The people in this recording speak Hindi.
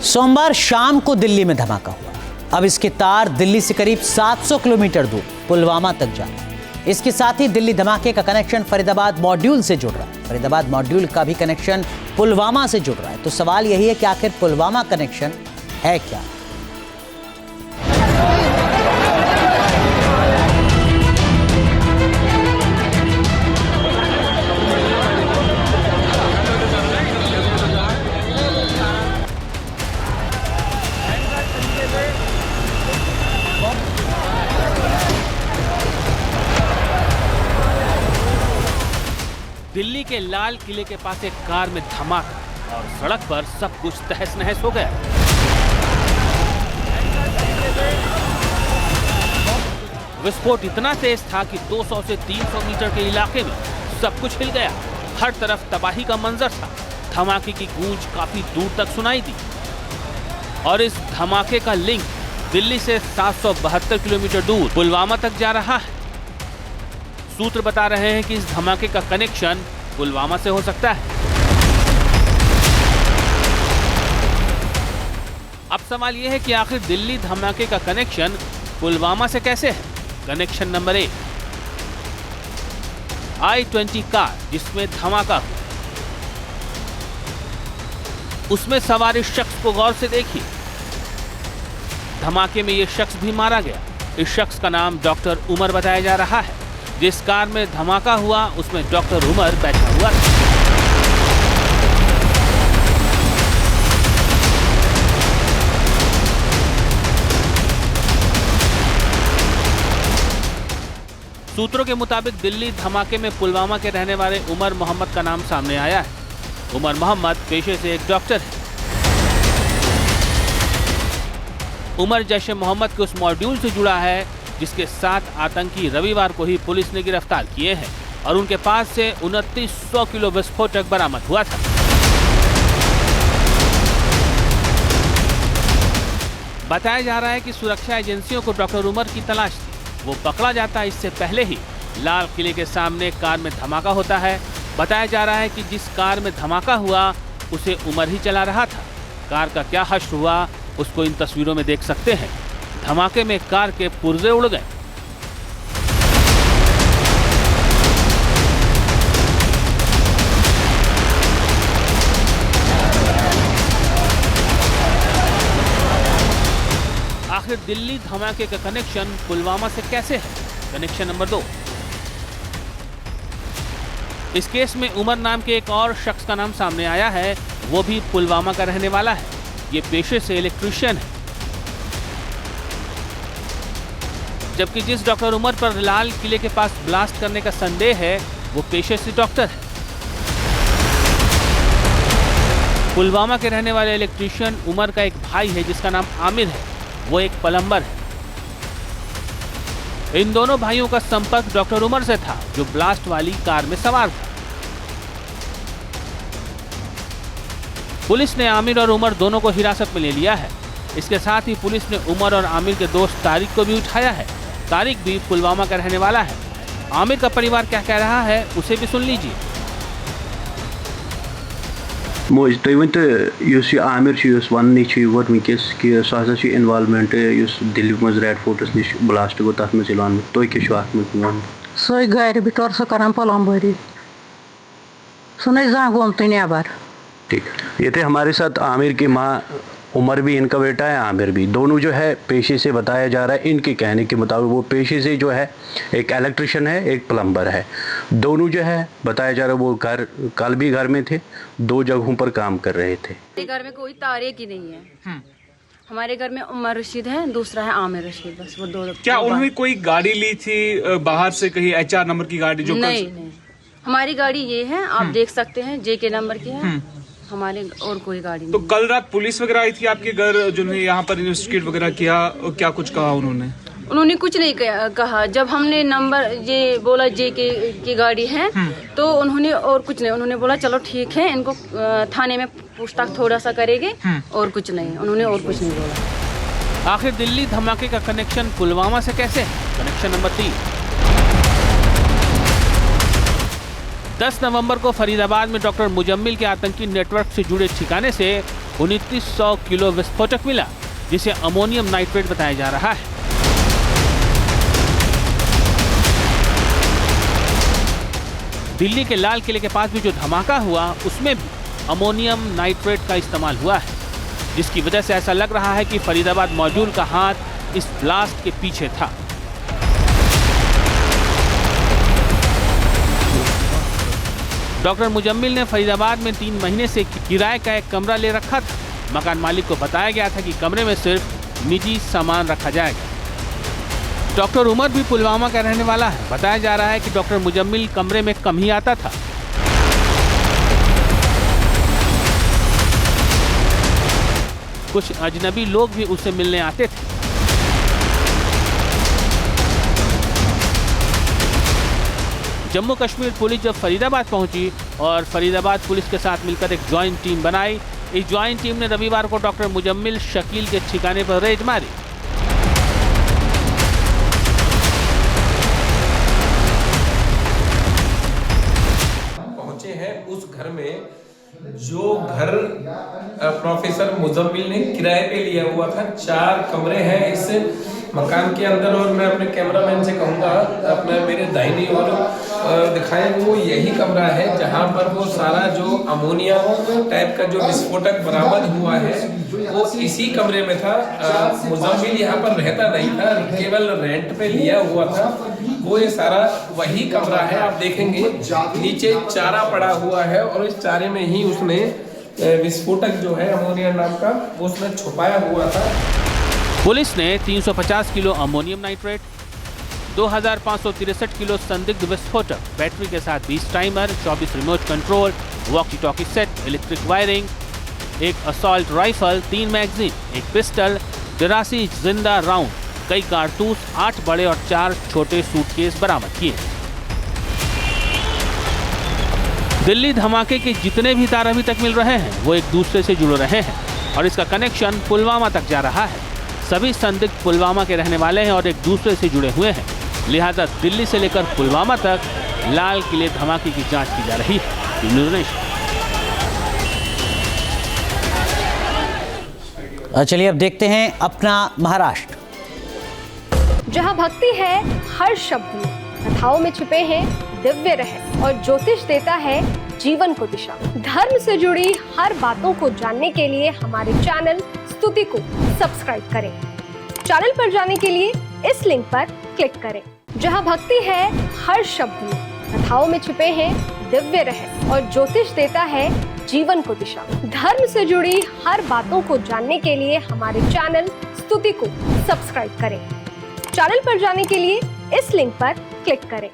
सोमवार शाम को दिल्ली में धमाका हुआ। अब इसके तार दिल्ली से करीब 700 किलोमीटर दूर पुलवामा तक जा रहे हैं। इसके साथ ही दिल्ली धमाके का कनेक्शन फरीदाबाद मॉड्यूल से जुड़ रहा है। फरीदाबाद मॉड्यूल का भी कनेक्शन पुलवामा से जुड़ रहा है। तो सवाल यही है कि आखिर पुलवामा कनेक्शन है क्या? दिल्ली के लाल किले के पास एक कार में धमाका और सड़क पर सब कुछ तहस नहस हो गया। विस्फोट इतना तेज था कि 200 से 300 मीटर के इलाके में सब कुछ हिल गया। हर तरफ तबाही का मंजर था। धमाके की गूंज काफी दूर तक सुनाई दी और इस धमाके का लिंक दिल्ली से 772 किलोमीटर दूर पुलवामा तक जा रहा है। सूत्र बता रहे हैं कि इस धमाके का कनेक्शन पुलवामा से हो सकता है। अब सवाल यह है कि आखिर दिल्ली धमाके का कनेक्शन पुलवामा से कैसे है? कनेक्शन नंबर 1, I-20 कार जिसमें धमाका हुआ, उसमें सवार इस शख्स को गौर से देखिए। धमाके में यह शख्स भी मारा गया। इस शख्स का नाम डॉक्टर उमर बताया जा रहा है। जिस कार में धमाका हुआ उसमें डॉक्टर उमर बैठा हुआ था। सूत्रों के मुताबिक दिल्ली धमाके में पुलवामा के रहने वाले उमर मोहम्मद का नाम सामने आया है। उमर मोहम्मद पेशे से एक डॉक्टर है। उमर जैश-ए मोहम्मद के उस मॉड्यूल से जुड़ा है जिसके 7 आतंकी रविवार को ही पुलिस ने गिरफ्तार किए हैं और उनके पास से 2900 किलो विस्फोटक बरामद हुआ था। बताया जा रहा है कि सुरक्षा एजेंसियों को डॉक्टर उमर की तलाश थी। वो पकड़ा जाता इससे पहले ही लाल किले के सामने कार में धमाका होता है। बताया जा रहा है कि जिस कार में धमाका हुआ उसे उमर ही चला रहा था। कार का क्या हश्र हुआ उसको इन तस्वीरों में देख सकते हैं। धमाके में कार के पुर्जे उड़ गए। आखिर दिल्ली धमाके का कनेक्शन पुलवामा से कैसे है? कनेक्शन नंबर 2, इस केस में उमर नाम के एक और शख्स का नाम सामने आया है। वो भी पुलवामा का रहने वाला है। ये पेशे से इलेक्ट्रीशियन है। जबकि जिस डॉक्टर उमर पर लाल किले के पास ब्लास्ट करने का संदेह है वो पेशे से डॉक्टर है। पुलवामा के रहने वाले इलेक्ट्रीशियन उमर का एक भाई है जिसका नाम आमिर है। वो एक प्लम्बर है। इन दोनों भाइयों का संपर्क डॉक्टर उमर से था जो ब्लास्ट वाली कार में सवार था। पुलिस ने आमिर और उमर दोनों को हिरासत में ले लिया है। इसके साथ ही पुलिस ने उमर और आमिर के दोस्त तारिक को भी उठाया है। तारिक भी पुलवामा का रहने वाला है। आमिर का परिवार क्या कह रहा है उसे भी सुन लीजिए। मोज तुम वन तो आमिर वन वनकस कि सह इन्वॉल्वमेंट दिल्ली मज रेड फोर्टस नश ब्लास्ट गो तथ मन तुम क्या सो गर बिटर सो कर प्लम्बरी सुन जा गोमत नबर। ठीक, ये थे हमारे साथ आमिर की माँ। उमर भी इनका बेटा है, आमिर भी। दोनों जो है पेशे से बताया जा रहा है, इनके कहने के मुताबिक वो पेशे से जो है एक इलेक्ट्रिशियन है, एक प्लम्बर है। दोनों जो है बताया जा रहा है वो कल भी घर में थे, 2 जगहों पर काम कर रहे थे। हमारे घर में कोई तारे की नहीं है। हमारे घर में उमर रशीद है, दूसरा है आमिर रशीद, बस वो 2। क्या उन्होंने कोई गाड़ी ली थी बाहर से, कहीं HR नंबर की गाड़ी? जो नहीं, हमारी गाड़ी ये है, आप देख सकते हैं, JK नंबर की है। हमारे और कोई गाड़ी नहीं। तो कल रात पुलिस वगैरह आई थी आपके घर, जिन्होंने यहाँ पर इन्वेस्टिगेट वगैरह किया? क्या कुछ कहा उन्होंने? उन्होंने कुछ नहीं कहा। जब हमने नंबर ये बोला JK की गाड़ी है तो उन्होंने और कुछ नहीं, उन्होंने बोला चलो ठीक है, इनको थाने में पूछताछ थोड़ा सा करेंगे और कुछ नहीं। उन्होंने और कुछ नहीं बोला। आखिर दिल्ली धमाके का कनेक्शन पुलवामा से कैसे है? कनेक्शन नंबर 3, 10 नवंबर को फरीदाबाद में डॉक्टर मुजम्मिल के आतंकी नेटवर्क से जुड़े ठिकाने से 2900 किलो विस्फोटक मिला, जिसे अमोनियम नाइट्रेट बताया जा रहा है। दिल्ली के लाल किले के पास भी जो धमाका हुआ, उसमें भी अमोनियम नाइट्रेट का इस्तेमाल हुआ है, जिसकी वजह से ऐसा लग रहा है कि फरीदाबाद मॉड्यूल का हाथ इस ब्लास्ट के पीछे था। डॉक्टर मुजम्मिल ने फरीदाबाद में 3 महीने से किराए का एक कमरा ले रखा था। मकान मालिक को बताया गया था कि कमरे में सिर्फ निजी सामान रखा जाएगा। डॉक्टर उमर भी पुलवामा का रहने वाला है। बताया जा रहा है कि डॉक्टर मुजम्मिल कमरे में कम ही आता था। कुछ अजनबी लोग भी उससे मिलने आते थे। जम्मू कश्मीर पुलिस जब फरीदाबाद पहुंची और फरीदाबाद पुलिस के साथ मिलकर एक ज्वाइंट टीम बनाई, इस ज्वाइंट टीम ने रविवार को डॉक्टर मुजम्मिल शकील के ठिकाने पर रेड मारी। पहुंचे हैं उस घर में जो घर प्रोफेसर मुजम्मिल ने किराए पे लिया हुआ था। 4 कमरे हैं इस मकान के अंदर और मैं अपने कैमरामैन से कहूँगा अपने मेरे दाहिनी ओर दिखाएं, वो यही कमरा है जहाँ पर वो सारा जो अमोनिया टाइप का जो विस्फोटक बरामद हुआ है वो इसी कमरे में था। मुजम्मिल यहाँ पर रहता नहीं था, केवल रेंट पे लिया हुआ था। वो ये सारा वही कमरा है। आप देखेंगे नीचे चारा पड़ा हुआ है और इस चारे में ही उसने विस्फोटक जो है अमोनिया नाम का वो उसने छुपाया हुआ था। पुलिस ने 350 किलो अमोनियम नाइट्रेट, 2563 किलो संदिग्ध विस्फोटक, बैटरी के साथ 20 timer, 24 remote control, walkie talkie set, electric wiring, एक असॉल्ट राइफल, 3 मैगजीन, एक पिस्टल, 83 जिंदा राउंड, कई कारतूस, 8 बड़े और 4 छोटे सूटकेस बरामद किए। दिल्ली धमाके के जितने भी तार अभी तक मिल रहे हैं वो एक दूसरे से जुड़ रहे हैं और इसका कनेक्शन पुलवामा तक जा रहा है। सभी संदिग्ध पुलवामा के रहने वाले हैं और एक दूसरे से जुड़े हुए हैं। लिहाजा दिल्ली से लेकर पुलवामा तक लाल किले धमाके की जांच की जा रही है। News nation. चलिए अब देखते हैं अपना महाराष्ट्र, जहां भक्ति है हर शब्द में, कथाओं में छुपे हैं दिव्य रहस्य और ज्योतिष देता है जीवन को दिशा। धर्म से जुड़ी हर बातों को जानने के लिए हमारे चैनल स्तुति को सब्सक्राइब करें। चैनल पर जाने के लिए इस लिंक पर क्लिक करें। जहां भक्ति है हर शब्द में, कथाओं में छुपे हैं दिव्य रहस्य और ज्योतिष देता है जीवन को दिशा। धर्म से जुड़ी हर बातों को जानने के लिए हमारे चैनल स्तुति को सब्सक्राइब करें। चैनल पर जाने के लिए इस लिंक पर क्लिक करें।